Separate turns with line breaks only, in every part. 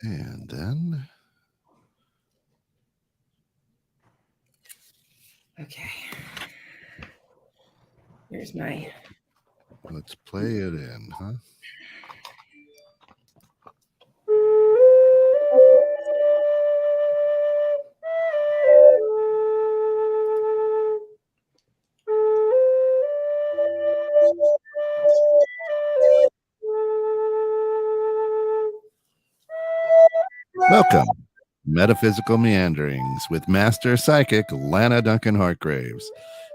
And then.
Okay. Here's my.
Let's play it in, huh? Welcome, Metaphysical Meanderings with Master Psychic Lana Duncan-Hartgraves.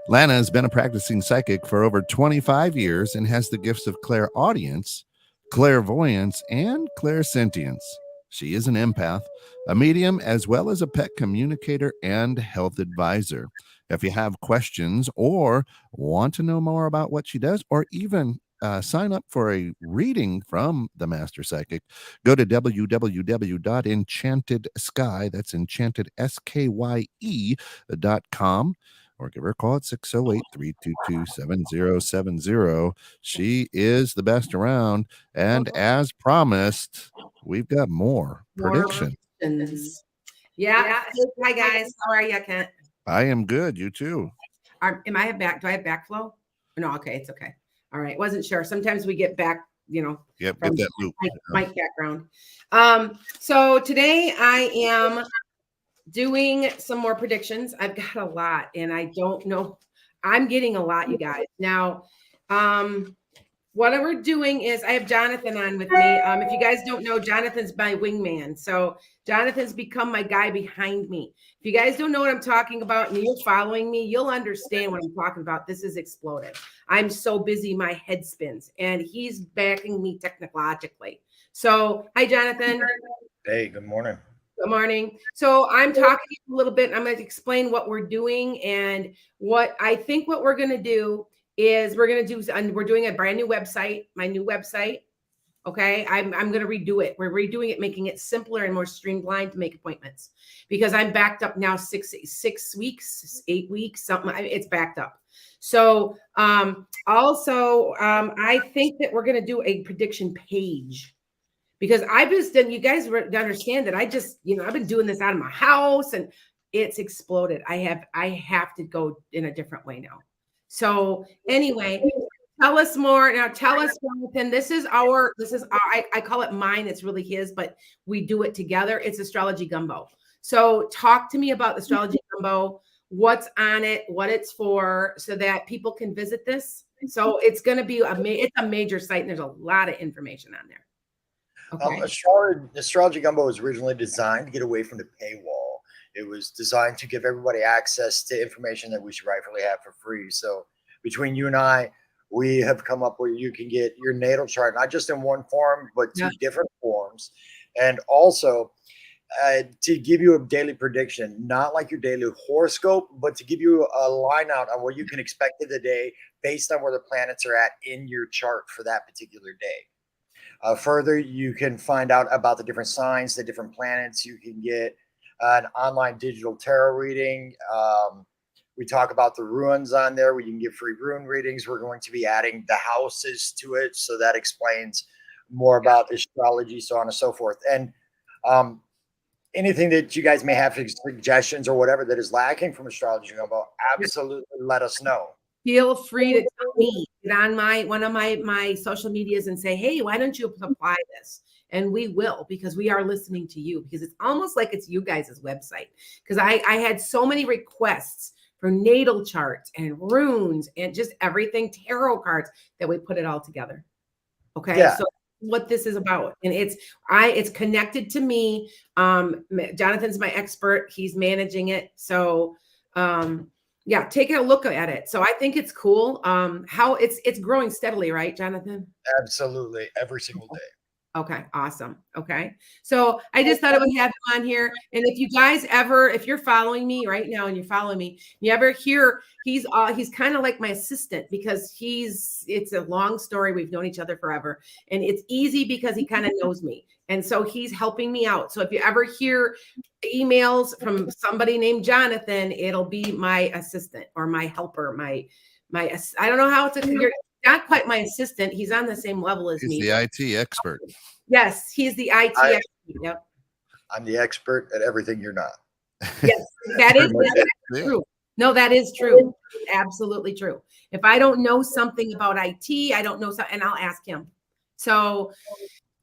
Lana has been a practicing psychic for over 25 years and has the gifts of clairaudience, clairvoyance, and clairsentience. She is an empath, a medium, as well as a pet communicator and health advisor. If you have questions or want to know more about what she does, or even sign up for a reading from the Master Psychic, go to www.enchantedsky, that's enchanted, SKYE.com, or give her a call at 608-322-7070. She is the best around. And as promised, we've got more predictions.
Yeah. Hi, guys. How are you, Kent?
I am good. You too.
Am I back? Do I have backflow? No, okay. It's okay. All right. Wasn't sure. Sometimes we get back,
Yep, get that loop.
Mic background. So today I am doing some more predictions. I've got a lot and I don't know. I'm getting a lot, you guys. Now, what we're doing is I have Jonathan on with me. If you guys don't know, Jonathan's my wingman. So Jonathan's become my guy behind me. If you guys don't know what I'm talking about and you're following me, you'll understand what I'm talking about. This is exploded. I'm so busy, my head spins, and he's backing me technologically. So hi, Jonathan.
Hey, good morning.
Good morning. So I'm talking a little bit. I'm going to explain what we're doing and what I think what we're going to do is we're doing a brand new website, my new website. Okay. I'm going to redo it. We're redoing it, making it simpler and more streamlined to make appointments because I'm backed up now 6 weeks, 8 weeks, something. It's backed up. So I think that we're going to do a prediction page because I've just done, you guys understand that I just, I've been doing this out of my house and it's exploded. I have to go in a different way now. So anyway, tell us more. Now tell us, Jonathan, I call it mine. It's really his, but we do it together. It's Astrology Gumbo. So talk to me about Astrology Gumbo, what's on it, what it's for, so that people can visit this. So it's going to be it's a major site and there's a lot of information on there.
Okay. Astrology Gumbo was originally designed to get away from the paywall. It was designed to give everybody access to information that we should rightfully have for free. So between you and I, we have come up where you can get your natal chart, not just in one form, but two different forms. And also to give you a daily prediction, not like your daily horoscope, but to give you a line out on what you can expect of the day based on where the planets are at in your chart for that particular day. Further, you can find out about the different signs, the different planets. You can get an online digital tarot reading. We talk about the runes on there where you can get free rune readings. We're going to be adding the houses to it. So that explains more about astrology, so on and so forth. And anything that you guys may have suggestions or whatever that is lacking from Astrology Gumbo, absolutely let us know.
Feel free to tell me, get on one of my social medias and say, hey, why don't you apply this? And we will, because we are listening to you, because it's almost like it's you guys' website. Because I had so many requests for natal charts and runes and just everything, tarot cards, that we put it all together. Okay. Yeah. So what this is about. And it's connected to me. Jonathan's my expert. He's managing it. So, yeah, take a look at it. So I think it's cool. How it's growing steadily, right, Jonathan?
Absolutely. Every single day.
Okay, awesome. Okay. So I just thought I would have him on here. And if you guys if you're following me right now and you're following me, you ever hear, he's kind of like my assistant because it's a long story. We've known each other forever. And it's easy because he kind of knows me. And so he's helping me out. So if you ever hear emails from somebody named Jonathan, it'll be my assistant or my helper, I don't know how you're not quite my assistant. He's on the same level as me.
He's the IT expert.
Yes, he's the IT expert. Yep.
I'm the expert at everything you're not.
Yes, that is true. No, that is true. Absolutely true. If I don't know something about IT, I don't know something, and I'll ask him. So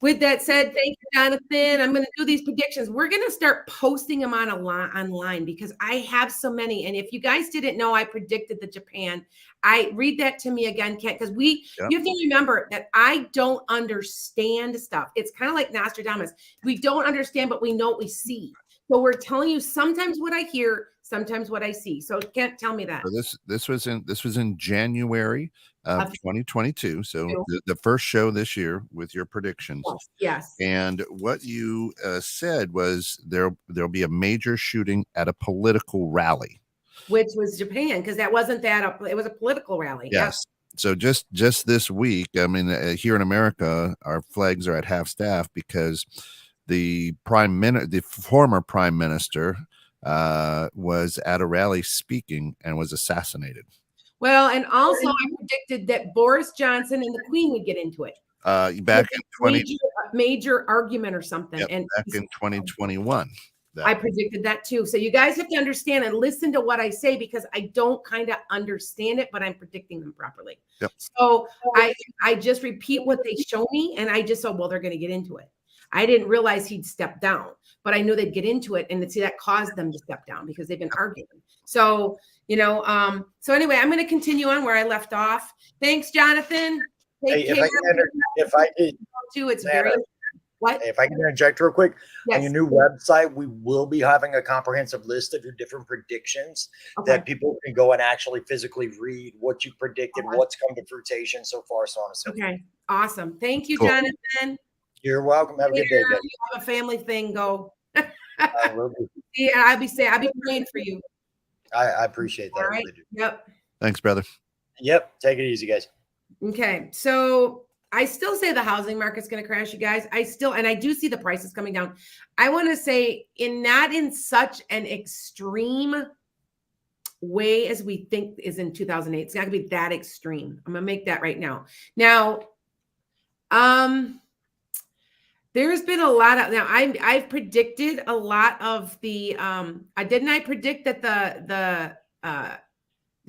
with that said, thank you, Jonathan. I'm going to do these predictions. We're going to start posting them online because I have so many. And if you guys didn't know, I predicted the Japan. I read that to me again, Kent, because you have to remember that I don't understand stuff. It's kind of like Nostradamus. We don't understand, but we know what we see. So we're telling you sometimes what I hear, sometimes what I see. So Kent, tell me that.
So this was in January of 2022. So the first show this year with your predictions.
Yes.
And what you said was there'll be a major shooting at a political rally,
which was Japan, because that wasn't it was a political rally.
Yes. Yep. So just this week, I mean, here in America, our flags are at half staff because the former prime minister was at a rally speaking and was assassinated.
Well, and also I predicted that Boris Johnson and the Queen would get into it.
Back in
major argument or something.
Yep, and back in 2021.
I predicted that too. So you guys have to understand and listen to what I say because I don't kind of understand it, but I'm predicting them properly.
Yep.
So I just repeat what they show me, and I just thought, well, they're going to get into it. I didn't realize he'd step down, but I knew they'd get into it, and see that caused them to step down because they've been arguing. So so anyway, I'm going to continue on where I left off. Thanks, Jonathan.
Take care. If I can interject real quick, on your new website, we will be having a comprehensive list of your different predictions that people can go and actually physically read what you predicted, what's come to fruitation so far, so on and so forth.
Okay, awesome. Thank you, Jonathan.
You're welcome. Have a good day, guys.
You have a family thing. Go.
I will be.
Yeah, I'll be praying for you.
I appreciate that.
All right. Yep.
Thanks, brother.
Yep. Take it easy, guys.
Okay. So I still say the housing market's going to crash, you guys. And I do see the prices coming down. I want to say not in such an extreme way as we think is in 2008. It's not going to be that extreme. I'm going to make that right now. Now, there's been a lot of, I've predicted a lot of the, I predict that the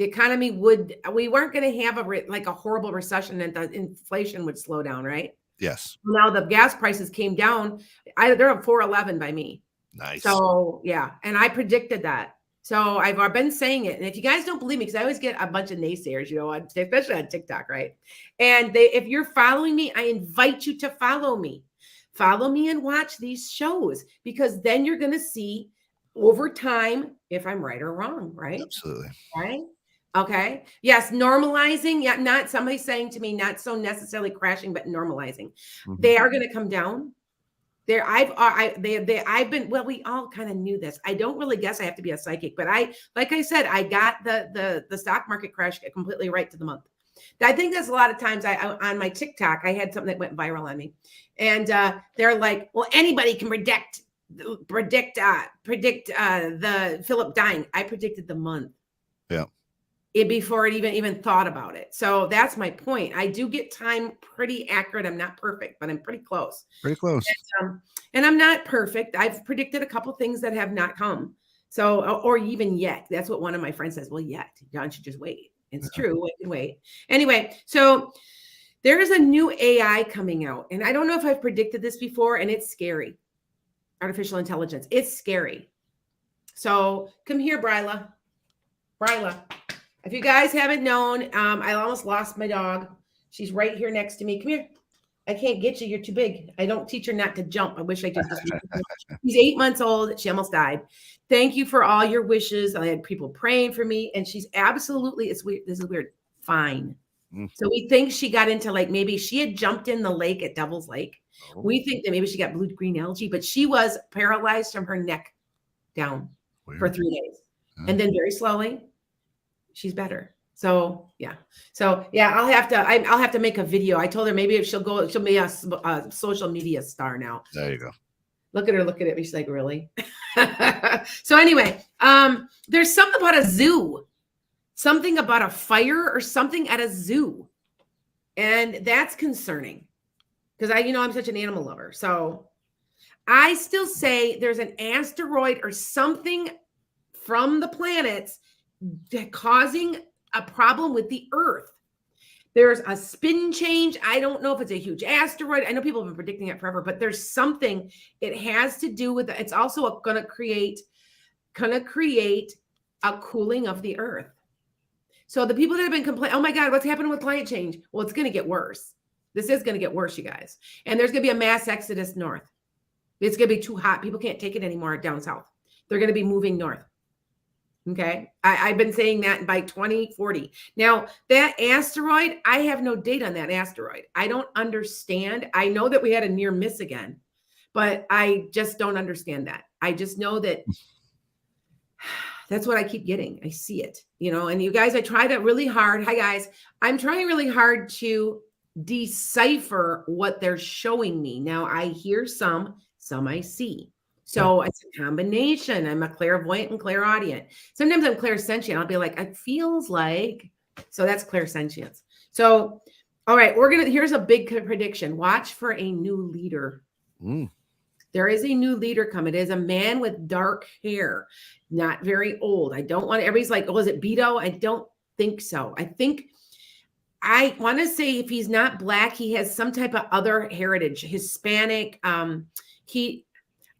economy we weren't going to have a horrible recession and the inflation would slow down, right?
Yes.
Now the gas prices came down. They're at 411 by me.
Nice.
So yeah. And I predicted that. So I've been saying it. And if you guys don't believe me, because I always get a bunch of naysayers, especially on TikTok, right? And if you're following me, I invite you to follow me. Follow me and watch these shows, because then you're going to see over time if I'm right or wrong, right?
Absolutely.
Right? Okay. Yes. Normalizing. Yeah. Not somebody saying to me, not so necessarily crashing, but normalizing. Mm-hmm. They are going to come down. We all kind of knew this. I don't really guess I have to be a psychic, but like I said, I got the stock market crash completely right to the month. I think there's a lot of times on my TikTok, I had something that went viral on me, and they're like, well, anybody can predict the Philip dying. I predicted the month.
Yeah.
Before it even thought about it. So that's my point. I do get time pretty accurate. I'm not perfect, but I'm pretty close.
Pretty close.
And I'm not perfect. I've predicted a couple things that have not come. So, or even yet. That's what one of my friends says. Well, yet. John should just wait. It's true. I can wait. Anyway, so there is a new AI coming out. And I don't know if I've predicted this before, and it's scary. Artificial intelligence. It's scary. So come here, Bryla. If you guys haven't known, I almost lost my dog. She's right here next to me. Come here. I can't get you. You're too big. I don't teach her not to jump. I wish I could. She's 8 months old. She almost died. Thank you for all your wishes. I had people praying for me, and she's absolutely, it's weird. This is weird. Fine. So we think she got into maybe she had jumped in the lake at Devil's Lake. Oh. We think that maybe she got blue-green algae, but she was paralyzed from her neck down for 3 days. And then very slowly, she's better. So yeah. I'll have to make a video. I told her maybe if she'll be a social media star now.
There you go.
Look at her. She's like, really? So anyway, there's something about a zoo, something about a fire or something at a zoo. And that's concerning because I'm such an animal lover. So I still say there's an asteroid or something from the planets causing a problem with the Earth. There's a spin change. I don't know if it's a huge asteroid. I know people have been predicting it forever, but there's something. It has to do with, it's also going to create a cooling of the Earth. So the people that have been complaining, oh my God, what's happening with climate change? Well, it's going to get worse. This is going to get worse, you guys. And there's going to be a mass exodus north. It's going to be too hot. People can't take it anymore down south. They're going to be moving north. Okay. I've been saying that by 2040. Now, that asteroid, I have no date on that asteroid. I don't understand. I know that we had a near miss again, but I just don't understand that. I just know that that's what I keep getting. I see it, and you guys, I tried it really hard. Hi, guys. I'm trying really hard to decipher what they're showing me. Now, I hear some I see. So it's a combination. I'm a clairvoyant and clairaudient. Sometimes I'm clairsentient. I'll be like, it feels like, so that's clairsentience. So, all right, here's a big prediction. Watch for a new leader. There is a new leader coming. It is a man with dark hair, not very old. I don't want, everybody's like, oh, is it Beto? I don't think so. I want to say if he's not Black, he has some type of other heritage, Hispanic.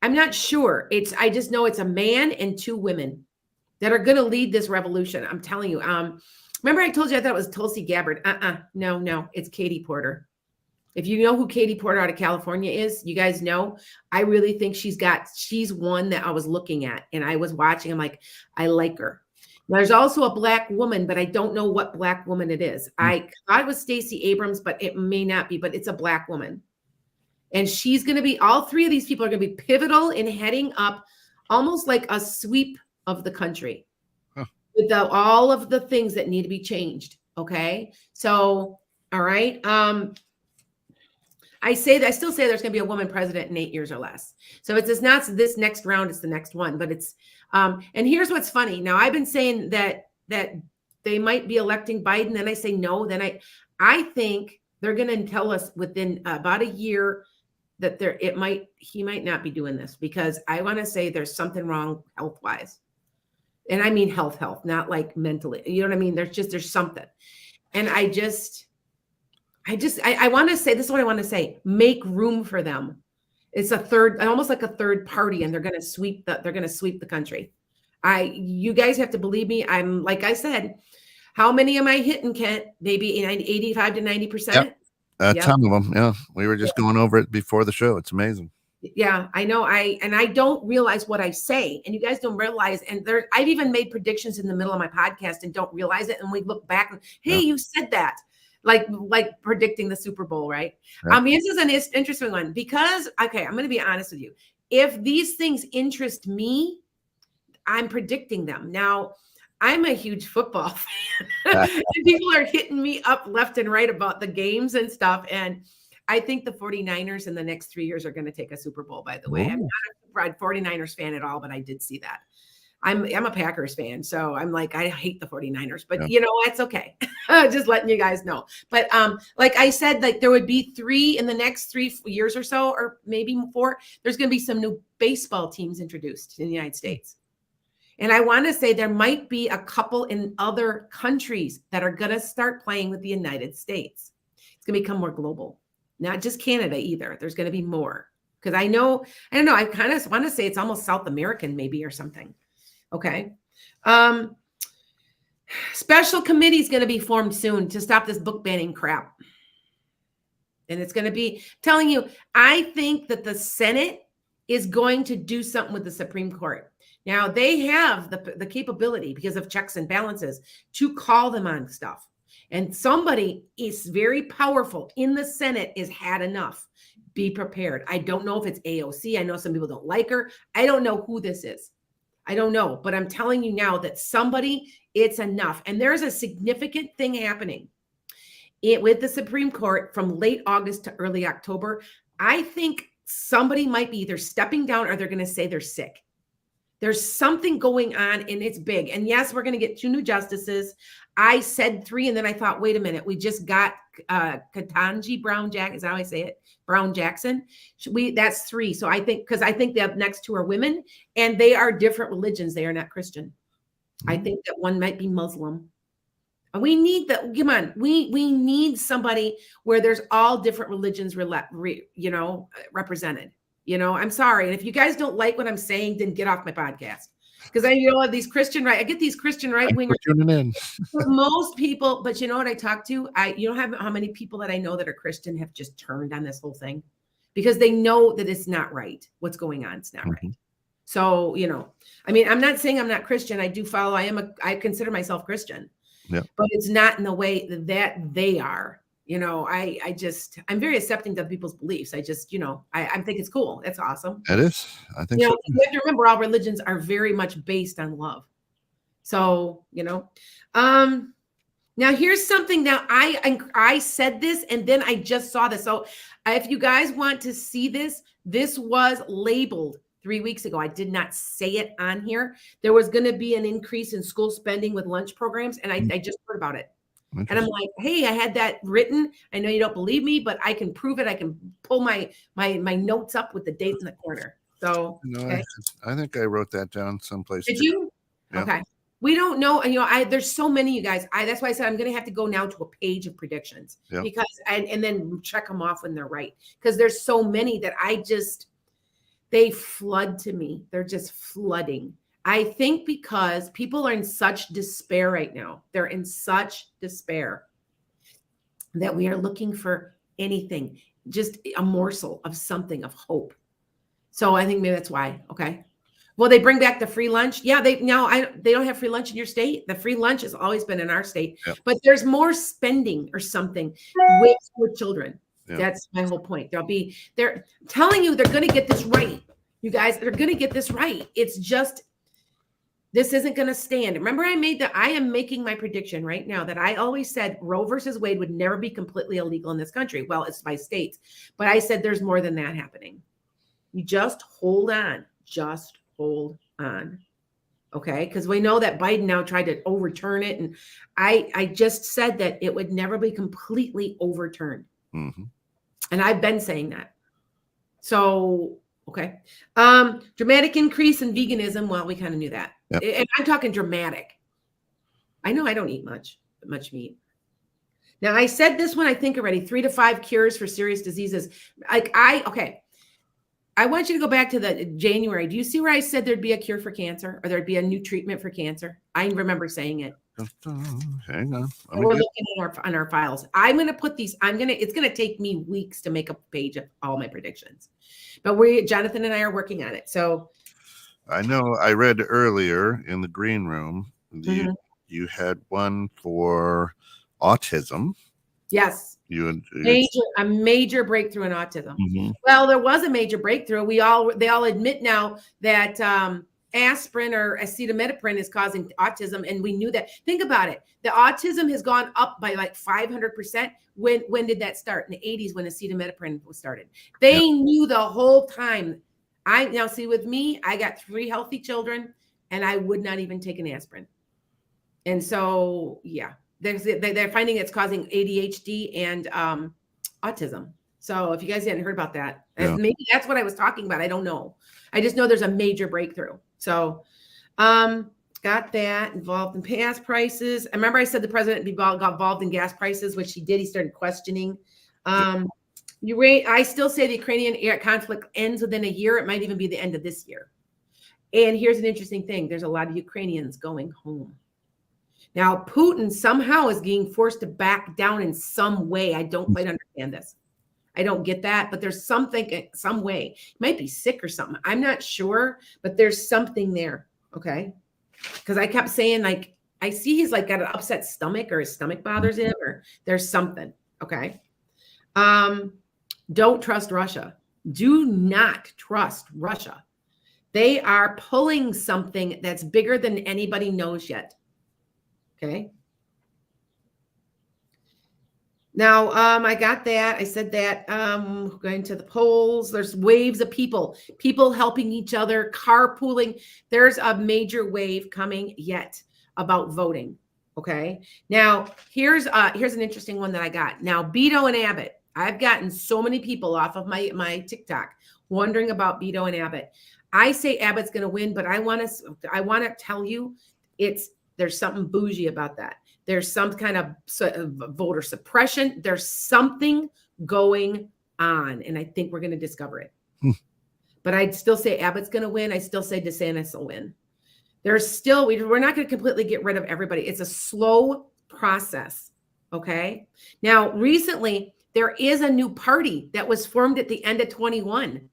I'm not sure. I just know it's a man and 2 women that are going to lead this revolution. I'm telling you. Remember I told you I thought it was Tulsi Gabbard. No, it's Katie Porter. If you know who Katie Porter out of California is, you guys know, I really think she's one that I was looking at and I was watching. I'm like, I like her. There's also a Black woman, but I don't know what Black woman it is. I thought it was Stacey Abrams, but it may not be, but it's a Black woman. And she's going to be, all 3 of these people are going to be pivotal in heading up almost like a sweep of the country with all of the things that need to be changed. Okay. So, all right. I still say there's going to be a woman president in 8 years or less. So it's not this next round, it's the next one, but it's, and here's what's funny. Now I've been saying that they might be electing Biden. Then I say no. Then I think they're going to tell us within about a year that he might not be doing this, because I want to say there's something wrong health-wise. And I mean health, not like mentally, you know what I mean? There's something. And I want to say, this is what I want to say, make room for them. It's almost like a third party, and they're going to sweep the country. You guys have to believe me. I'm, like I said, how many am I hitting, Kent? Maybe 85 to 90%.
Yep. A ton of them. Yeah. We were just going over it before the show. It's amazing.
Yeah, I know. I don't realize what I say, and you guys don't realize. And I've even made predictions in the middle of my podcast and don't realize it. And we look back and, hey, you said that, like predicting the Super Bowl, right? This is an interesting one because, okay, I'm going to be honest with you. If these things interest me, I'm predicting them. Now, I'm a huge football fan. People are hitting me up left and right about the games and stuff. And I think the 49ers in the next 3 years are going to take a Super Bowl, by the way. I'm not a 49ers fan at all, but I did see that. I'm a Packers fan. So I'm like, I hate the 49ers, but it's okay. Just letting you guys know. But like I said, like there would be 3 in the next 3 years or so, or maybe 4. There's going to be some new baseball teams introduced in the United States. And I want to say there might be a couple in other countries that are going to start playing with the United States. It's going to become more global, not just Canada either. There's going to be more, because I don't know. I kind of want to say it's almost South American maybe or something. Okay. Special committee is going to be formed soon to stop this book banning crap. And it's going to be telling you, I think that the Senate is going to do something with the Supreme Court. Now, they have the capability, because of checks and balances, to call them on stuff. And somebody is very powerful in the Senate is had enough. Be prepared. I don't know if it's AOC. I know some people don't like her. I don't know who this is. I don't know. But I'm telling you now that it's enough. And there's a significant thing happening with the Supreme Court from late August to early October. I think somebody might be either stepping down or they're going to say they're sick. There's something going on, and it's big. And yes, we're going to get 2 new justices. I said 3, and then I thought, wait a minute, we just got Ketanji Brown Jack, is that how I say it? Brown Jackson. That's 3. So I think, because I think the next 2 are women, and they are different religions. They are not Christian. I think that one might be Muslim. And we need come on, we need somebody where there's all different religions represented. I'm sorry. And if you guys don't like what I'm saying, then get off my podcast. Because I these Christian I get these Christian right wingers
tuning in.
Most people, but you know what I talk to? You don't have how many people that I know that are Christian have just turned on this whole thing because they know that it's not right. What's going on? It's not right. So, I mean, I'm not saying I'm not Christian. I do follow. I consider myself Christian, but it's not in the way that they are. I'm very accepting of people's beliefs. I just, I think it's cool. That's awesome.
It is. I think so.
You have to remember all religions are very much based on love. So, now here's something. Now I said this and then I just saw this. So if you guys want to see this, this was labeled 3 weeks ago. I did not say it on here. There was going to be an increase in school spending with lunch programs. And I just heard about it. And I'm like, hey, I had that written. I know you don't believe me, but I can prove it. I can pull my notes up with the dates in the corner. So okay.
I think I wrote that down someplace.
Did you? Yeah. Okay. We don't know. And there's so many, you guys. That's why I said I'm going to have to go now to a page of predictions because and then check them off when they're right. Because there's so many that they flood to me. They're just flooding. I think because people are in such despair right now. They're in such despair that we are looking for anything, just a morsel of something, of hope. So I think maybe that's why. Okay. Well, they bring back the free lunch. Yeah, they don't have free lunch in your state. The free lunch has always been in our state, but there's more spending or something with children. Yeah. That's my whole point. They're telling you they're going to get this right. You guys, they're going to get this right. It's just, this isn't going to stand. Remember, I am making my prediction right now that I always said Roe versus Wade would never be completely illegal in this country. Well, it's by states, but I said there's more than that happening. You just hold on. Just hold on. Okay. Because we know that Biden now tried to overturn it. And I just said that it would never be completely overturned. Mm-hmm. And I've been saying that. So, okay. Dramatic increase in veganism. Well, we kind of knew that. Yep. And I'm talking dramatic. I know I don't eat much meat. Now, I said this one, I think already, 3 to 5 cures for serious diseases. Okay. I want you to go back to the January. Do you see where I said there'd be a cure for cancer or there'd be a new treatment for cancer? I remember saying it.
Hang on.
We're looking on our files. I'm going to put these, it's going to take me weeks to make a page of all my predictions, but Jonathan and I are working on it. So
I know I read earlier in the green room, you had one for autism.
Yes. A major breakthrough in autism. Mm-hmm. Well, there was a major breakthrough. They all admit now that aspirin or acetaminophen is causing autism, and we knew that. Think about it. The autism has gone up by like 500%. When did that start? In the 80s, when acetaminophen was started. They knew the whole time. Now see, with me, I got 3 healthy children, and I would not even take an aspirin. And so, yeah. They're finding it's causing ADHD and autism. So if you guys hadn't heard about that, maybe that's what I was talking about. I don't know. I just know there's a major breakthrough. So got that involved in gas prices. I remember I said the president got involved in gas prices, which he did. He started questioning. I still say the Ukrainian conflict ends within a year. It might even be the end of this year. And here's an interesting thing. There's a lot of Ukrainians going home. Now, Putin somehow is being forced to back down in some way. I don't quite understand this. I don't get that, but there's something, some way. He might be sick or something. I'm not sure, but there's something there. Okay. Because I kept saying, like, I see he's like got an upset stomach or his stomach bothers him or there's something. Okay. Don't trust Russia. Do not trust Russia. They are pulling something that's bigger than anybody knows yet. Okay. Now, I got that. I said that. Going to the polls. There's waves of people helping each other, carpooling. There's a major wave coming yet about voting. Okay. Now here's an interesting one that I got. Now Beto and Abbott. I've gotten so many people off of my TikTok wondering about Beto and Abbott. I say Abbott's going to win, but I want to tell you there's something bougie about that. There's some kind of voter suppression. There's something going on, and I think we're going to discover it. But I'd still say Abbott's going to win. I still say DeSantis will win. There's still, we're not going to completely get rid of everybody. It's a slow process. Okay. Now, recently, there is a new party that was formed at the end of 21.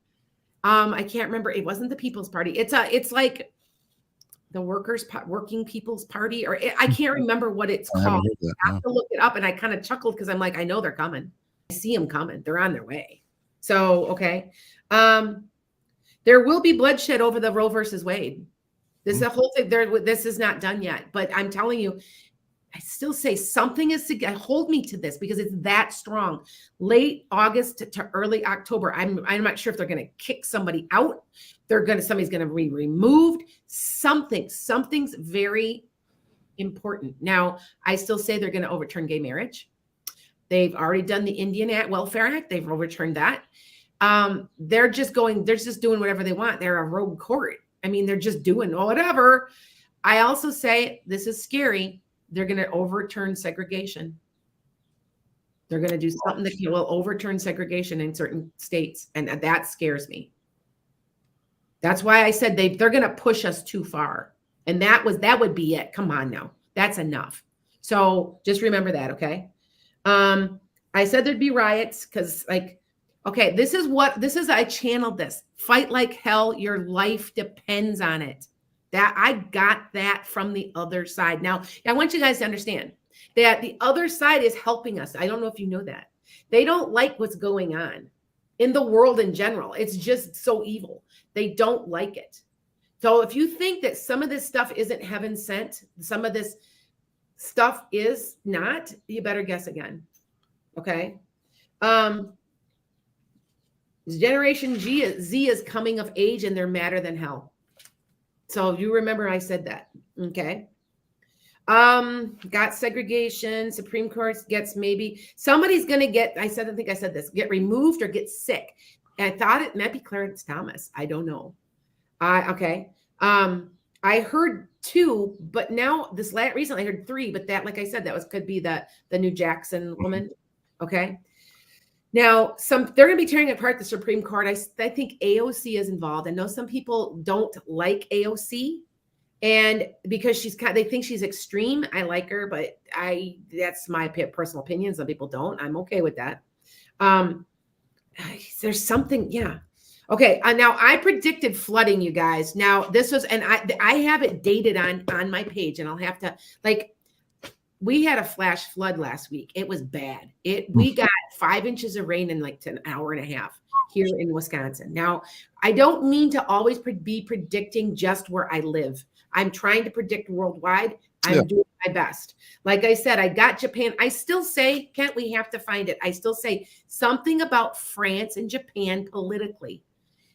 I can't remember. It wasn't the People's Party. It's like the Working People's Party, or I can't remember what it's called. I have to look it up. And I kind of chuckled because I'm like, I know they're coming. I see them coming. They're on their way. So, okay. There will be bloodshed over the Roe versus Wade. This is a whole thing. This is not done yet, but I'm telling you, I still say something is to hold me to this because it's that strong. Late August to early October. I'm not sure if they're going to kick somebody out. Somebody's going to be removed. Something's very important. Now, I still say they're going to overturn gay marriage. They've already done the Indian Welfare Act. They've overturned that. They're just doing whatever they want. They're a rogue court. I mean, they're just doing whatever. I also say this is scary. They're going to overturn segregation. They're going to do something that will overturn segregation in certain states. And that scares me. That's why I said they're going to push us too far. And that would be it. Come on now. That's enough. So just remember that. Okay. I said there'd be riots because okay, I channeled this. Fight like hell. Your life depends on it. That I got that from the other side. Now, I want you guys to understand that the other side is helping us. I don't know if you know that. They don't like what's going on in the world in general. It's just so evil. They don't like it. So if you think that some of this stuff isn't heaven sent, some of this stuff is not, you better guess again. Okay. Generation Z is coming of age and they're madder than hell. So you remember I said that. Okay. Got segregation. Supreme Court gets maybe somebody's going to get, I think I said this, get removed or get sick. And I thought it might be Clarence Thomas. I don't know. Okay. I heard 2, but now recently I heard 3, but that, like I said, could be the new Jackson woman. Okay. Now, they're going to be tearing apart the Supreme Court. I think AOC is involved. I know some people don't like AOC, and because they think she's extreme. I like her, but that's my personal opinion. Some people don't. I'm okay with that. There's something, yeah. Okay, now I predicted flooding, you guys. Now this was, and I have it dated on my page, and I'll have to we had a flash flood last week. It was bad. We got 5 inches of rain in an hour and a half here in Wisconsin. Now, I don't mean to always be predicting just where I live. I'm trying to predict worldwide. I'm doing my best. Like I said, I got Japan. I still say, Kent, we have to find it. I still say something about France and Japan politically.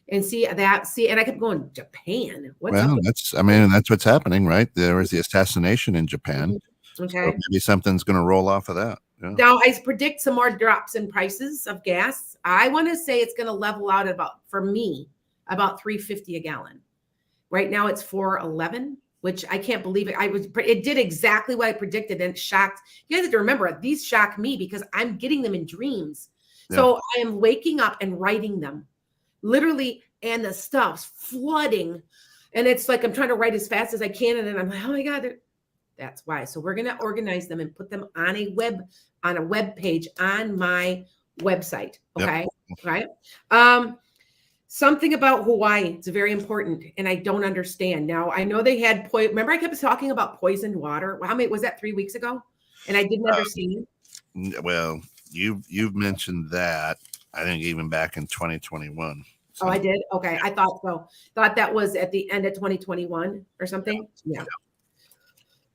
And and I kept going, Japan?
That's what's happening, right? There was the assassination in Japan.
Okay.
So maybe something's going to roll off of that. Yeah.
Now I predict some more drops in prices of gas. I want to say it's going to level out at about $3.50 a gallon. Right now it's $4.11, which I can't believe it. It did exactly what I predicted, and it shocked. You guys have to remember, these shock me because I'm getting them in dreams. Yeah. So I am waking up and writing them, literally, and the stuff's flooding, and it's like I'm trying to write as fast as I can, and then I'm like, oh my God. That's why. So we're going to organize them and put them on a web page on my website. Okay. Yep. Right. Something about Hawaii. It's very important. And I don't understand. Now I know they had remember I kept talking about poisoned water. How many was that 3 weeks ago? And I didn't understand.
Well, you've mentioned that, I think, even back in 2021. So.
Oh, I did. Okay. I thought so. Thought that was at the end of 2021 or something. Yeah.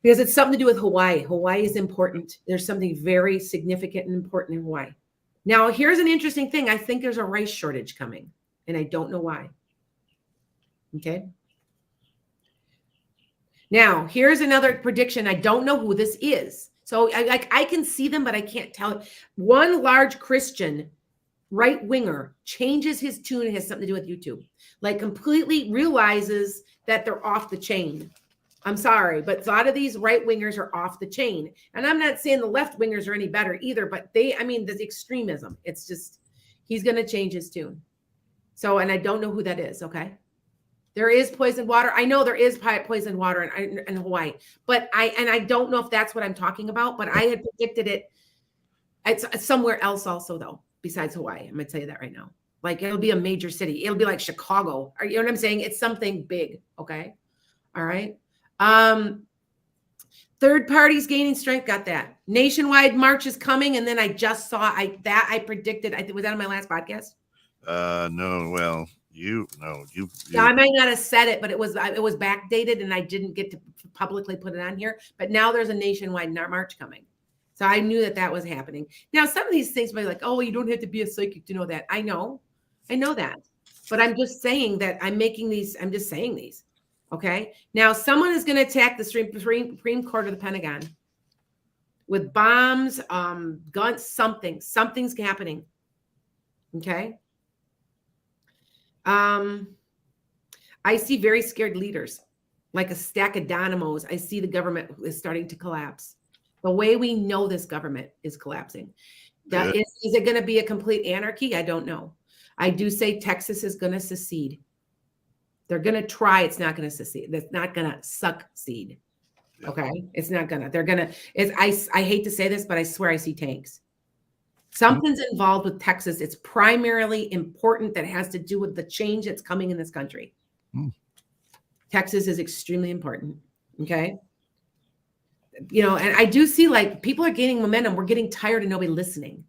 Because it's something to do with Hawaii. Hawaii is important. There's something very significant and important in Hawaii. Now, here's an interesting thing. I think there's a rice shortage coming, and I don't know why. Okay. Now, here's another prediction. I don't know who this is. So I can see them, but I can't tell. One large Christian right-winger changes his tune. It has something to do with YouTube. Like completely realizes that they're off the chain. I'm sorry, but a lot of these right-wingers are off the chain. And I'm not saying the left-wingers are any better either, but the extremism, it's just, he's going to change his tune. So, and I don't know who that is, okay? There is poisoned water. I know there is poisoned water in Hawaii, but I don't know if that's what I'm talking about, but I had predicted it. It's somewhere else also, though, besides Hawaii. I'm going to tell you that right now. Like, it'll be a major city. It'll be like Chicago. You know what I'm saying? It's something big, okay? All right. Third parties gaining strength. Got that. Nationwide march is coming. And then I just saw I predicted. Was that on my last podcast?
No. Well, you.
I might not have said it, but it was backdated and I didn't get to publicly put it on here. But now there's a nationwide march coming. So I knew that was happening. Now, some of these things might be like, oh, you don't have to be a psychic to know that. I know that. But I'm just saying that I'm just saying these. Okay. Now, someone is going to attack the Supreme Court of the Pentagon with bombs, guns, something's happening. Okay. I see very scared leaders, like a stack of dynamos. I see the government is starting to collapse. The way we know this government is collapsing. Is it going to be a complete anarchy? I don't know. I do say Texas is going to secede. They're going to try. It's not going to secede. That's not going to succeed. Okay. It's not going to, they're going to, I hate to say this, but I swear I see tanks. Something's involved with Texas. It's primarily important that has to do with the change that's coming in this country. Texas is extremely important. Okay. You know, and I do see like people are gaining momentum. We're getting tired of nobody listening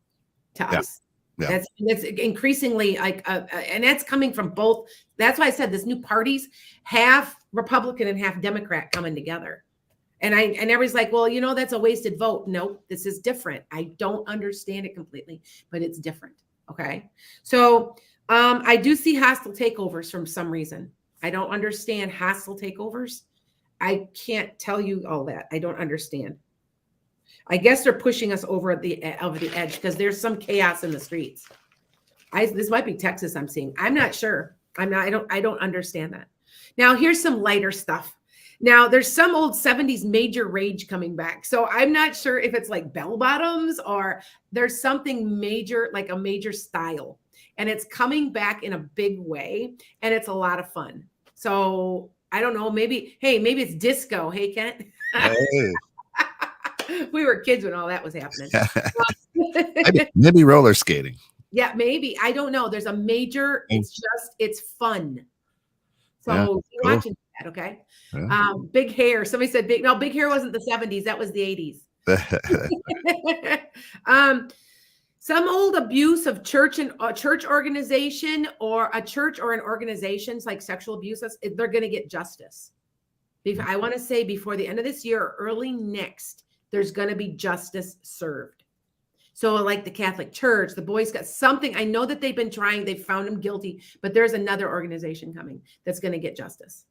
to us. Yeah. That's increasingly like, and that's coming from both. That's why I said this new parties, half Republican and half Democrat coming together. And everybody's like, well, you know, that's a wasted vote. No, this is different. I don't understand it completely, but it's different. Okay. So I do see hostile takeovers from some reason. I don't understand hostile takeovers. I can't tell you all that. I don't understand. I guess they're pushing us over the edge because there's some chaos in the streets. This might be Texas I'm seeing. I'm not sure. I don't understand that. Now, here's some lighter stuff. Now, there's some old 70s major rage coming back. So I'm not sure if it's like bell bottoms or there's something major, like a major style. And it's coming back in a big way. And it's a lot of fun. So I don't know. Maybe it's disco. Hey, Kent. Hey. We were kids when all that was happening.
maybe roller skating.
Yeah, maybe. I don't know. There's a major, it's fun. So you're watching that, okay? Yeah. Big hair. Somebody said big hair wasn't the 70s. That was the 80s. Some old abuse of church and church organization or a church or an organization's like sexual abuse, they're going to get justice. I want to say before the end of this year or early next, there's going to be justice served. So like the Catholic Church, the Boy Scouts, something, I know that they've been trying, they've found him guilty, but there's another organization coming that's going to get justice.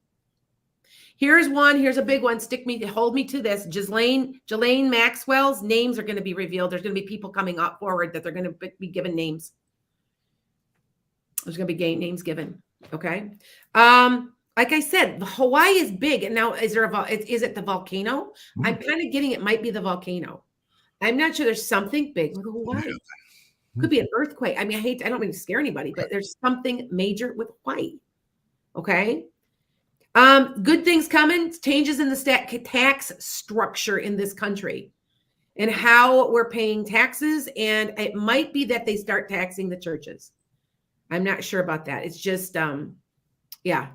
Here's a big one. Hold me to this. Ghislaine Maxwell's names are going to be revealed. There's going to be people coming up forward that they're going to be given names. There's going to be names given. Okay. Like I said, Hawaii is big. And now is it the volcano? Mm-hmm. I'm kind of getting it might be the volcano. I'm not sure. There's something big with Hawaii. Could be an earthquake. I mean, I don't mean to scare anybody, but there's something major with Hawaii. Okay. Good things coming. Changes in the tax structure in this country and how we're paying taxes. And it might be that they start taxing the churches. I'm not sure about that. It's just, yeah.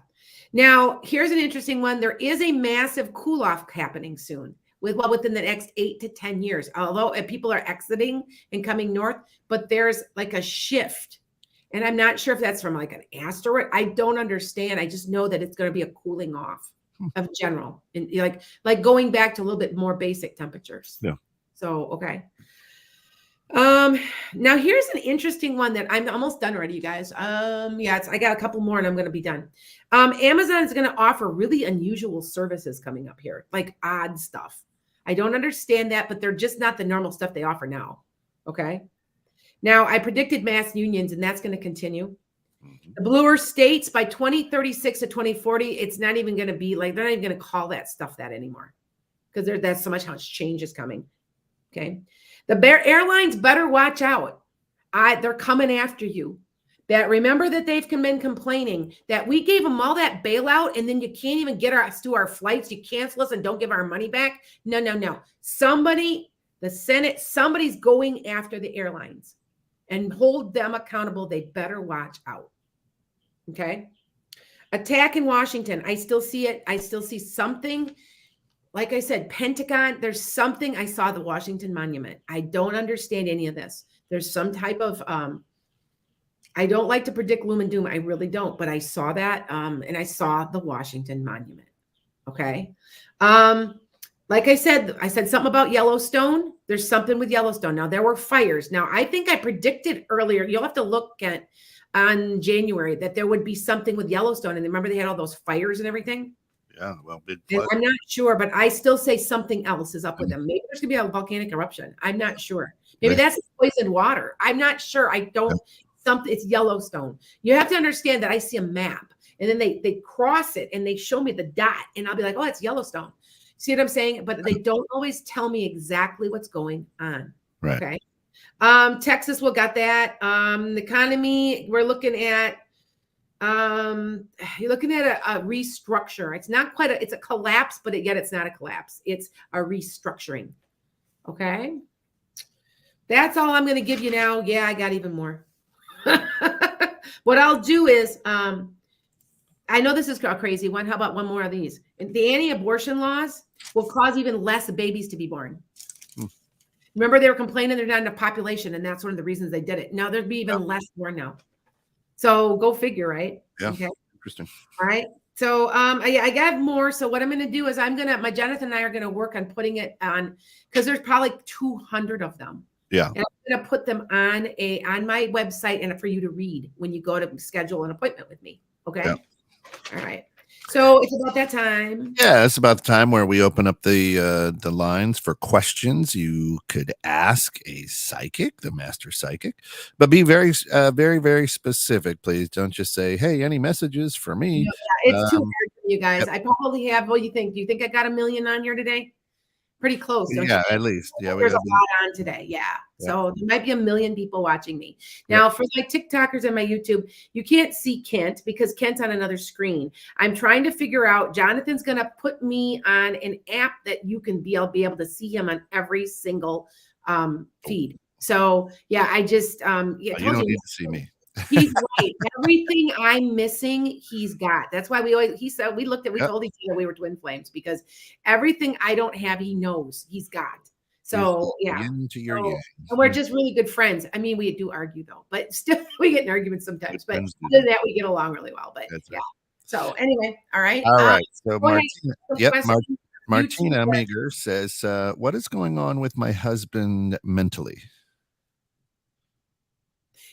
Now, here's an interesting one. There is a massive cool off happening soon within the next 8 to 10 years, although people are exiting and coming north, but there's like a shift. And I'm not sure if that's from like an asteroid. I don't understand. I just know that it's going to be a cooling off of general and like going back to a little bit more basic temperatures. Yeah. So, okay. Now here's an interesting one that I'm almost done already, you guys. Yeah, I got a couple more and I'm going to be done. Amazon is going to offer really unusual services coming up here, like odd stuff. I don't understand that, but they're just not the normal stuff they offer now. Okay. Now I predicted mass unions and that's going to continue. The bluer states by 2036 to 2040, it's not even going to be like, they're not even going to call that stuff that anymore because that's so much how much change is coming. Okay. The airlines better watch out. They're coming after you. That remember that they've been complaining that we gave them all that bailout and then you can't even get us to our flights. You cancel us and don't give our money back. No, no, no. Somebody, the Senate, somebody's going after the airlines and hold them accountable. They better watch out. Okay. Attack in Washington. I still see it. I still see something. Like I said, Pentagon, there's something. I saw the Washington Monument. I don't understand any of this. There's some type of, I don't like to predict gloom and doom. I really don't, but I saw that. And I saw the Washington Monument. Okay. Like I said something about Yellowstone. There's something with Yellowstone. Now there were fires. Now I think I predicted earlier, you'll have to look at on January that there would be something with Yellowstone. And remember they had all those fires and everything.
Yeah, well,
I'm not sure, but I still say something else is up with them. Maybe there's gonna be a volcanic eruption. I'm not sure. Maybe that's poisoned water. I'm not sure. I don't. Something. It's Yellowstone. You have to understand that I see a map, and then they cross it and they show me the dot, and I'll be like, oh, it's Yellowstone. See what I'm saying? But they don't always tell me exactly what's going on.
Right.
Okay. Texas, we got that. The economy, we're looking at. You're looking at a restructure. It's not quite it's a collapse, but yet it's not a collapse. It's a restructuring. Okay. That's all I'm going to give you now. Yeah, I got even more. What I'll do is, I know this is a crazy one. How about one more of these? The anti-abortion laws will cause even less babies to be born. Remember, they were complaining there's not enough population, and that's one of the reasons they did it. Now there'd be even less born now. So go figure, right?
Yeah.
Okay.
Interesting.
All right. So I got more. So what I'm going to do is my Jonathan and I are going to work on putting it on because there's probably 200 of them.
Yeah.
And I'm going to put them on my website and for you to read when you go to schedule an appointment with me. Okay.
Yeah.
All right. So it's about that time.
Yeah, it's about the time where we open up the lines for questions. You could ask a psychic, the master psychic, but be very, very specific, please. Don't just say, "Hey, any messages for me?"
Yeah, it's too hard for you guys.
Yep.
I probably have. What do you think? Do you think I got 1 million on here today? Pretty close.
Yeah, at least. Yeah,
there's a lot on today. Yeah. So there might be 1 million people watching me. Now, for my TikTokers and my YouTube, you can't see Kent because Kent's on another screen. I'm trying to figure out, Jonathan's going to put me on an app that you can be able to see him on every single feed. So yeah, I just,
you don't need to see me.
He's right. Everything I'm missing, he's got. That's why we told each other we were twin flames because everything I don't have, he knows he's got. So yeah.
Into your yang.
And we're just really good friends. I mean, we do argue though, but still we get in arguments sometimes. But other than that, we get along really well. But yeah. Right. So anyway, all right.
All right. So
Martina,
Martina Meager says, what is going on with my husband mentally?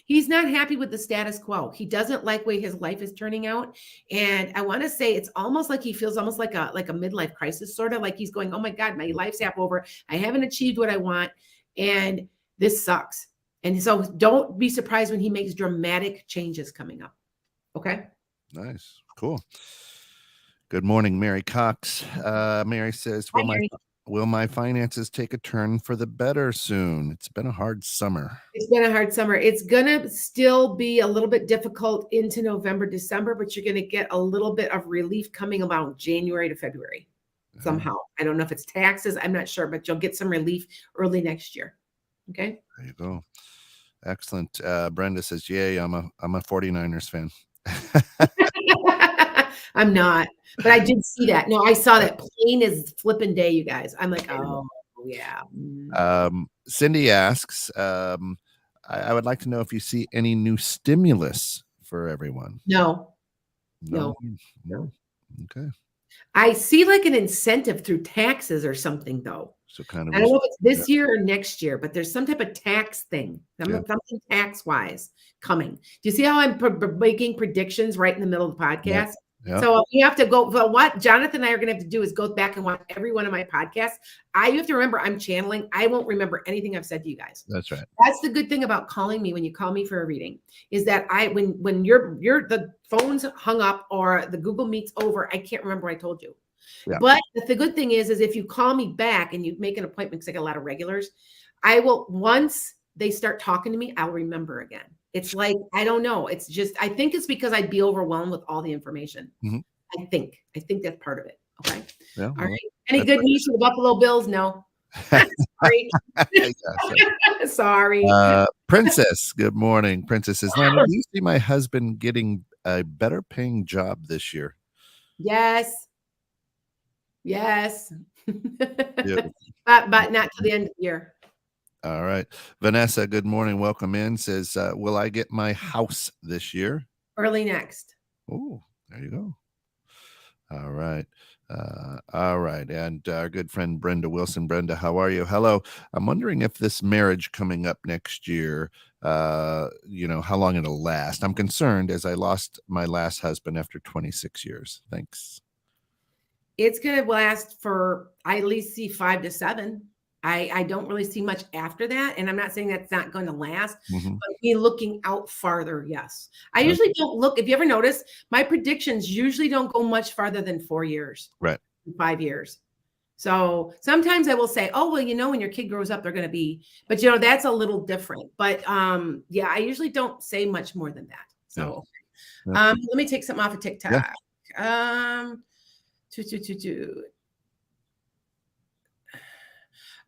He's not happy with the status quo. He doesn't like the way his life is turning out. And I want to say it's almost like he feels almost like a midlife crisis, sort of like he's going, oh my God, my life's half over. I haven't achieved what I want. And this sucks. And so don't be surprised when he makes dramatic changes coming up. Okay.
Nice. Cool. Good morning, Mary Cox. Mary says, will my finances take a turn for the better soon? It's been a hard summer.
It's been a hard summer. It's going to still be a little bit difficult into November, December, but you're going to get a little bit of relief coming about January to February somehow. I don't know if it's taxes. I'm not sure, but you'll get some relief early next year. Okay.
There you go. Excellent. Brenda says, yay, I'm a 49ers fan.
I'm not, but I did see that. No, I saw that plain as flipping day, you guys. I'm like, oh yeah.
Cindy asks, I would like to know if you see any new stimulus for everyone.
No.
Okay.
I see like an incentive through taxes or something though.
So kind of.
I don't know if it's this year or next year, but there's some type of tax thing,
Yeah.
something tax-wise coming. Do you see how I'm making predictions right in the middle of the podcast?
Yeah.
So you have to go. Well, what Jonathan and I are going to have to do is go back and watch every one of my podcasts. You have to remember I'm channeling. I won't remember anything I've said to you guys.
That's right.
That's the good thing about calling me when you call me for a reading, is that when you're the phone's hung up or the Google Meet's over, I can't remember what I told you.
Yeah.
But the good thing is if you call me back and you make an appointment, because I got a lot of regulars, I will, once they start talking to me, I'll remember again. It's like, I don't know. It's just, I think it's because I'd be overwhelmed with all the information.
Mhm.
I think that's part of it. Okay.
Yeah,
All
well,
right. Any good news for the Buffalo Bills? No. Sorry. Sorry.
Princess, good morning. Princess says, Lana, do you see my husband getting a better paying job this year?
Yes.
Beautiful.
but not to the end of the year.
All right. Vanessa, good morning. Welcome in. Says, will I get my house this year?
Early next.
Oh, there you go. All right. All right. And our good friend Brenda Wilson. Brenda, how are you? Hello. I'm wondering if this marriage coming up next year, how long it'll last. I'm concerned as I lost my last husband after 26 years. Thanks.
It's going to last for, I at least see 5 to 7. I don't really see much after that. And I'm not saying that's not going to last, but me looking out farther. Yes. I usually don't look, if you ever notice, my predictions usually don't go much farther than 4 years,
right?
5 years. So sometimes I will say, oh, well, when your kid grows up, they're going to be, but that's a little different. But yeah, I usually don't say much more than that. So let me take something off of TikTok. Yeah.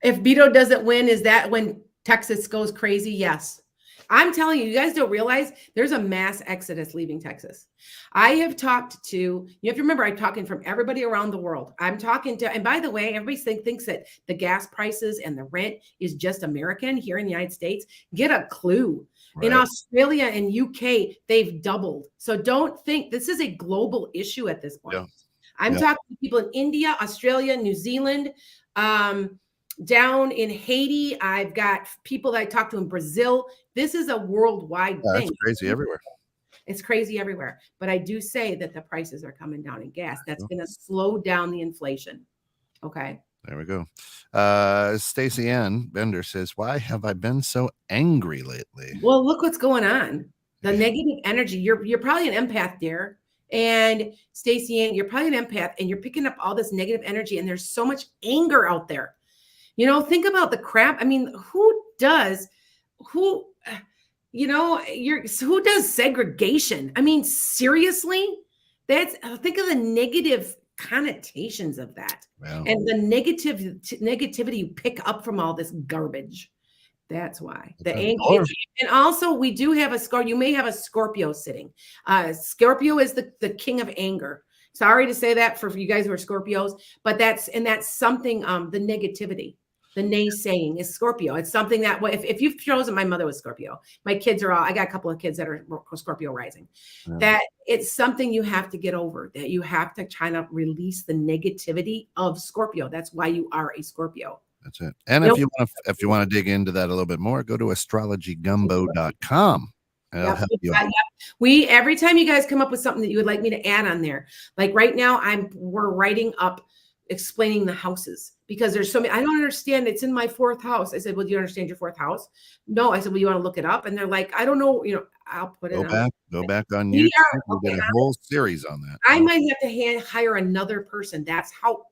If Beto doesn't win, is that when Texas goes crazy? Yes. I'm telling you, you guys don't realize there's a mass exodus leaving Texas. I have talked to, you have to remember, I'm talking from everybody around the world. I'm talking to, and by the way, everybody thinks that the gas prices and the rent is just American here in the United States. Get a clue. Right. In Australia and UK, they've doubled. So don't think this is a global issue at this point. Yeah. I'm talking to people in India, Australia, New Zealand, down in Haiti. I've got people that I talk to in Brazil. This is a worldwide thing.
It's crazy everywhere.
It's crazy everywhere. But I do say that the prices are coming down in gas. That's going to slow down the inflation. Okay.
There we go. Stacey Ann Bender says, why have I been so angry lately?
Well, look what's going on. The negative energy. You're probably an empath, dear. And Stacey Ann, you're probably an empath and you're picking up all this negative energy. And there's so much anger out there. Think about the crap. I mean, who does segregation? I mean, seriously, think of the negative connotations of that. Wow. And the negativity you pick up from all this garbage. That's why the anger. And also we do have a Scorpio. You may have a Scorpio sitting. Scorpio is the king of anger. Sorry to say that for you guys who are Scorpios, but that's something, the negativity. The naysaying is Scorpio. It's something that if you've chosen, my mother was Scorpio. My kids I got a couple of kids that are Scorpio rising. Yeah. That it's something you have to get over, that you have to try to release the negativity of Scorpio. That's why you are a Scorpio.
That's it. And if you want to dig into that a little bit more, go to astrologygumbo.com. And I'll help you out.
Every time you guys come up with something that you would like me to add on there, like right now we're writing up explaining the houses because there's so many. I don't understand. It's in my 4th house. I said, well, do you understand your 4th house? No. I said, well, you want to look it up? And they're like, I don't know. I'll put it on.
Go back on YouTube. We'll get a whole series on that.
I might have to hire another person. That's how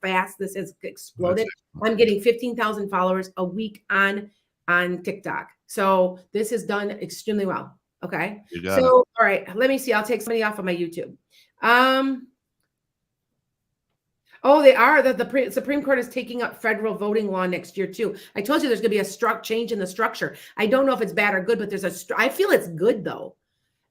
fast this has exploded. I'm getting 15,000 followers a week on TikTok. So this is done extremely well. Okay. All right, let me see. I'll take somebody off of my YouTube. Oh, they are. The Supreme Court is taking up federal voting law next year too. I told you there's going to be a change in the structure. I don't know if it's bad or good, but I feel it's good though.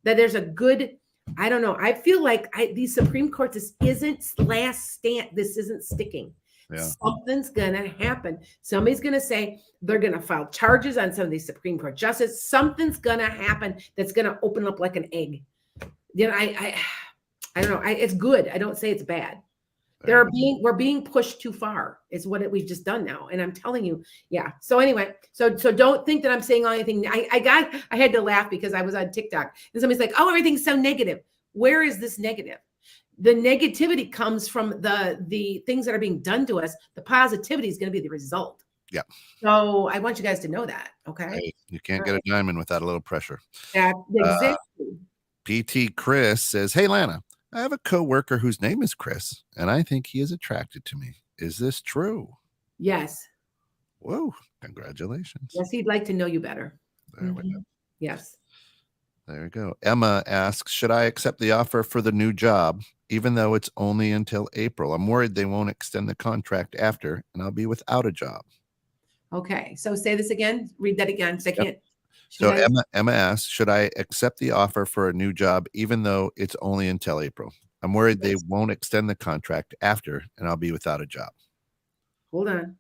That there's a good. I don't know. I feel like these Supreme Court, this isn't last stand. This isn't sticking. Yeah. Something's going to happen. Somebody's going to say they're going to file charges on some of these Supreme Court justices. Something's going to happen that's going to open up like an egg. I don't know. It's good. I don't say it's bad. We're being pushed too far is what we've just done now. And I'm telling you, yeah. So anyway, so don't think that I'm saying anything. I had to laugh because I was on TikTok and somebody's like, oh, everything's so negative. Where is this negative? The negativity comes from the things that are being done to us. The positivity is going to be the result.
Yeah.
So I want you guys to know that. Okay.
Hey, you can't get a diamond without a little pressure.
Exactly.
PT Chris says, hey, Lana, I have a coworker whose name is Chris, and I think he is attracted to me. Is this true?
Yes.
Whoa, congratulations.
Yes, he'd like to know you better.
There we go.
Yes.
There you go. Emma asks, should I accept the offer for the new job, even though it's only until April? I'm worried they won't extend the contract after, and I'll be without a job.
Okay. So say this again. Read that again. So I can't.
So Emma asks, should I accept the offer for a new job, even though it's only until April? I'm worried they won't extend the contract after, and I'll be without a job.
Hold on.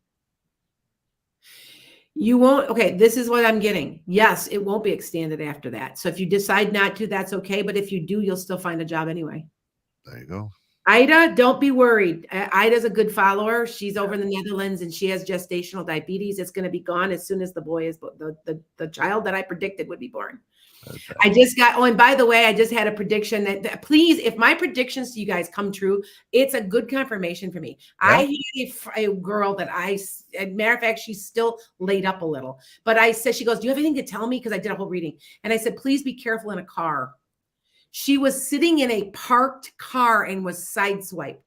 You won't. Okay. This is what I'm getting. Yes, it won't be extended after that. So if you decide not to, that's okay. But if you do, you'll still find a job anyway.
There you go.
Ida, don't be worried. Ida's a good follower. She's over in the Netherlands and she has gestational diabetes. It's going to be gone as soon as the boy is the child that I predicted would be born. Okay. I just got, and by the way, I just had a prediction that please, if my predictions to you guys come true, it's a good confirmation for me. Yeah. I had a girl that as a matter of fact, she's still laid up a little, but I said, she goes, do you have anything to tell me? Because I did a whole reading. And I said, please be careful in a car. She was sitting in a parked car and was sideswiped.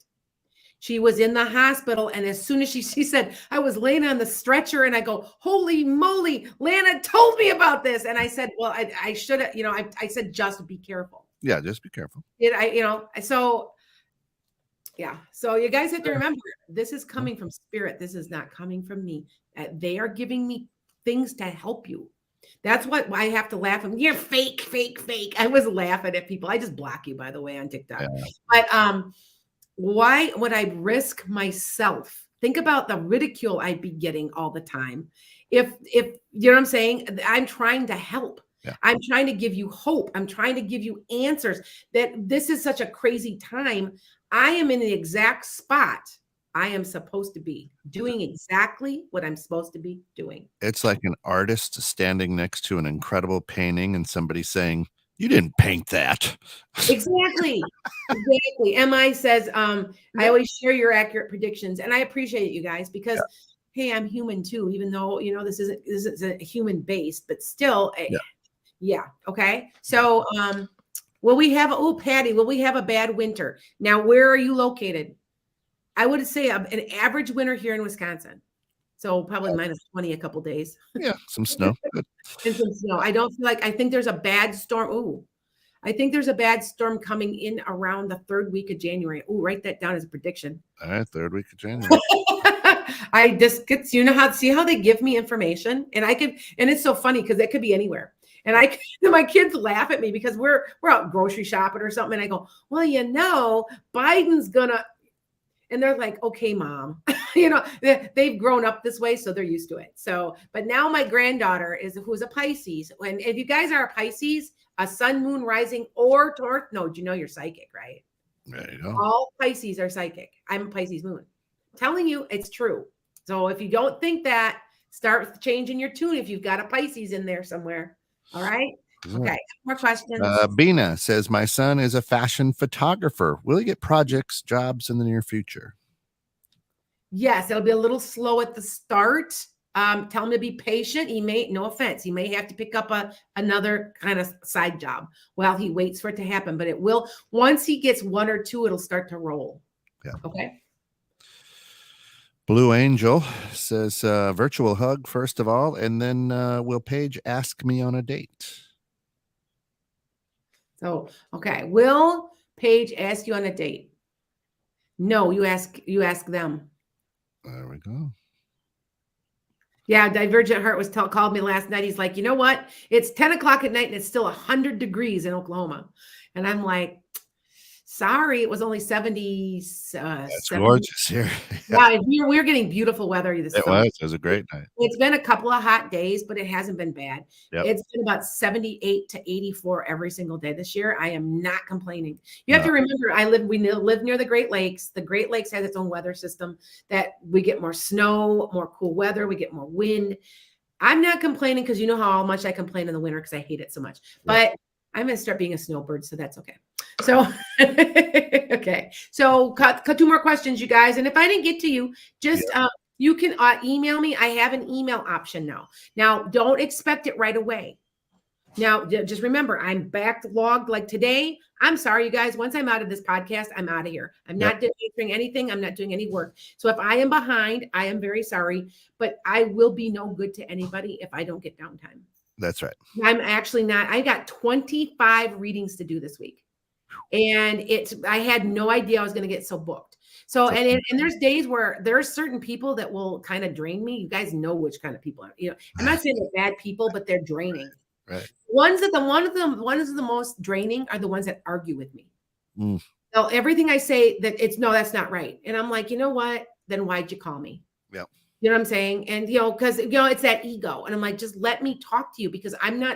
She was in the hospital. And as soon as she said, I was laying on the stretcher and I go, holy moly, Lana told me about this. And I said, well, I should have, I said, just be careful.
Yeah, just be careful.
So yeah. So you guys have to remember, this is coming from spirit. This is not coming from me. They are giving me things to help you. That's what I have to laugh. You're fake, fake, fake. I was laughing at people. I just block you, by the way, on TikTok. Yeah. But why would I risk myself? Think about the ridicule I'd be getting all the time. If you know what I'm saying, I'm trying to help. Yeah. I'm trying to give you hope. I'm trying to give you answers. That this is such a crazy time. I am in the exact spot I am supposed to be doing exactly what I'm supposed to be doing.
It's like an artist standing next to an incredible painting and somebody saying, you didn't paint that.
Exactly. Exactly. MI says, I always share your accurate predictions. And I appreciate it, you guys, because hey, I'm human too, even though, this isn't a human base, but still, yeah. Okay. So, Patty, will we have a bad winter? Now, where are you located? I would say an average winter here in Wisconsin. So probably -20 a couple days.
Yeah, some snow. Good.
And some snow. I think there's a bad storm. Ooh, I think there's a bad storm coming in around the 3rd week of January. Ooh, write that down as a prediction.
All right, 3rd week of January.
I just get, see how they give me information, and it's so funny because it could be anywhere. And my kids laugh at me because we're out grocery shopping or something, and I go, well, Biden's gonna. And they're like, okay, mom, they've grown up this way, so they're used to it. So, but now my granddaughter who's a Pisces. And if you guys are a Pisces, a sun, moon, rising, or Taurus, no, you're psychic, right?
There you go.
All Pisces are psychic. I'm a Pisces moon. I'm telling you, it's true. So if you don't think that, start changing your tune if you've got a Pisces in there somewhere. All right. Okay, more questions.
Bina says, my son is a fashion photographer. Will he get projects, jobs in the near future?
Yes, it'll be a little slow at the start. Tell him to be patient. No offense, he may have to pick up another kind of side job while he waits for it to happen. But it will, once he gets 1 or 2, it'll start to roll.
Yeah.
Okay.
Blue Angel says, virtual hug first of all, and then will Paige ask me on a date?
So, okay. Will Paige ask you on a date? No, you ask them.
There we go.
Yeah, Divergent Heart called me last night. He's like, you know what? It's 10 o'clock at night and it's still 100 degrees in Oklahoma. And I'm like, sorry, it was only 70.
It's
70.
gorgeous here.
Yeah, we're getting beautiful weather this
It
summer.
was. It was a great night.
It's been a couple of hot days, but it hasn't been bad.
Yep.
It's been about 78 to 84 every single day this year. I am not complaining. You have
No.
to remember, we live near the Great Lakes. The Great Lakes has its own weather system that we get more snow, more cool weather, we get more wind. I'm not complaining because you know how much I complain in the winter because I hate it so much. But I'm going to start being a snowbird, so that's okay. So, okay. So cut 2 more questions, you guys. And if I didn't get to you, just you can email me. I have an email option now. Now, don't expect it right away. Now, just remember, I'm backlogged like today. I'm sorry, you guys. Once I'm out of this podcast, I'm out of here. I'm not doing anything. I'm not doing any work. So if I am behind, I am very sorry, but I will be no good to anybody if I don't get downtime.
That's right.
I'm actually not. I got 25 readings to do this week. And I had no idea I was going to get so booked. So, and there's days where there's certain people that will kind of drain me. You guys know which kind of people are, I'm not saying they're bad people, but they're draining.
Right.
One of the most draining are the ones that argue with me. So everything I say that's not right. And I'm like, you know what? Then why'd you call me?
Yeah.
You know what I'm saying? And, because, it's that ego. And I'm like, just let me talk to you because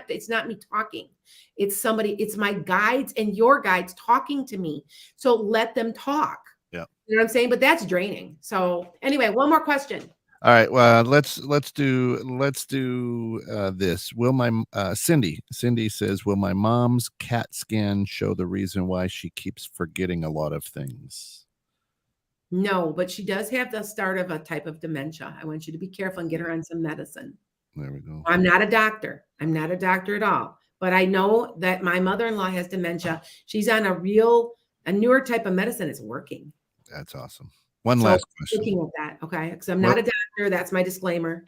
it's not me talking. It's my guides and your guides talking to me. So let them talk.
Yeah.
You know what I'm saying? But that's draining. So anyway, one more question.
All right. Well, let's do this. Will my Cindy says, will my mom's CAT scan show the reason why she keeps forgetting a lot of things?
No, but she does have the start of a type of dementia. I want you to be careful and get her on some medicine.
There we go.
I'm not a doctor. I'm not a doctor at all. But I know that my mother-in-law has dementia. She's on a newer type of medicine. It's working.
That's awesome. One last question.
Looking at that, okay? Because I'm not a doctor. That's my disclaimer.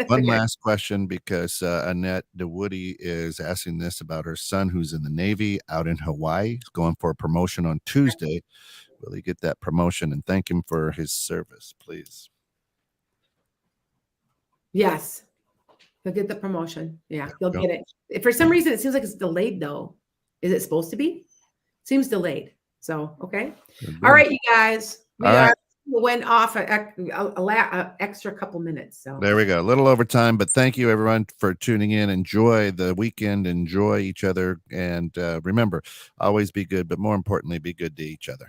One last question, because Annette DeWoody is asking this about her son who's in the Navy out in Hawaii. He's going for a promotion on Tuesday. Will he get that promotion? And thank him for his service, please.
Yes. He'll get the promotion. Yeah, he'll get it. If for some reason, it seems like it's delayed, though. Is it supposed to be? Seems delayed. So, okay. All right, you guys. We went off an extra couple minutes. So
there we go. A little overtime, but thank you, everyone, for tuning in. Enjoy the weekend. Enjoy each other. And remember, always be good, but more importantly, be good to each other.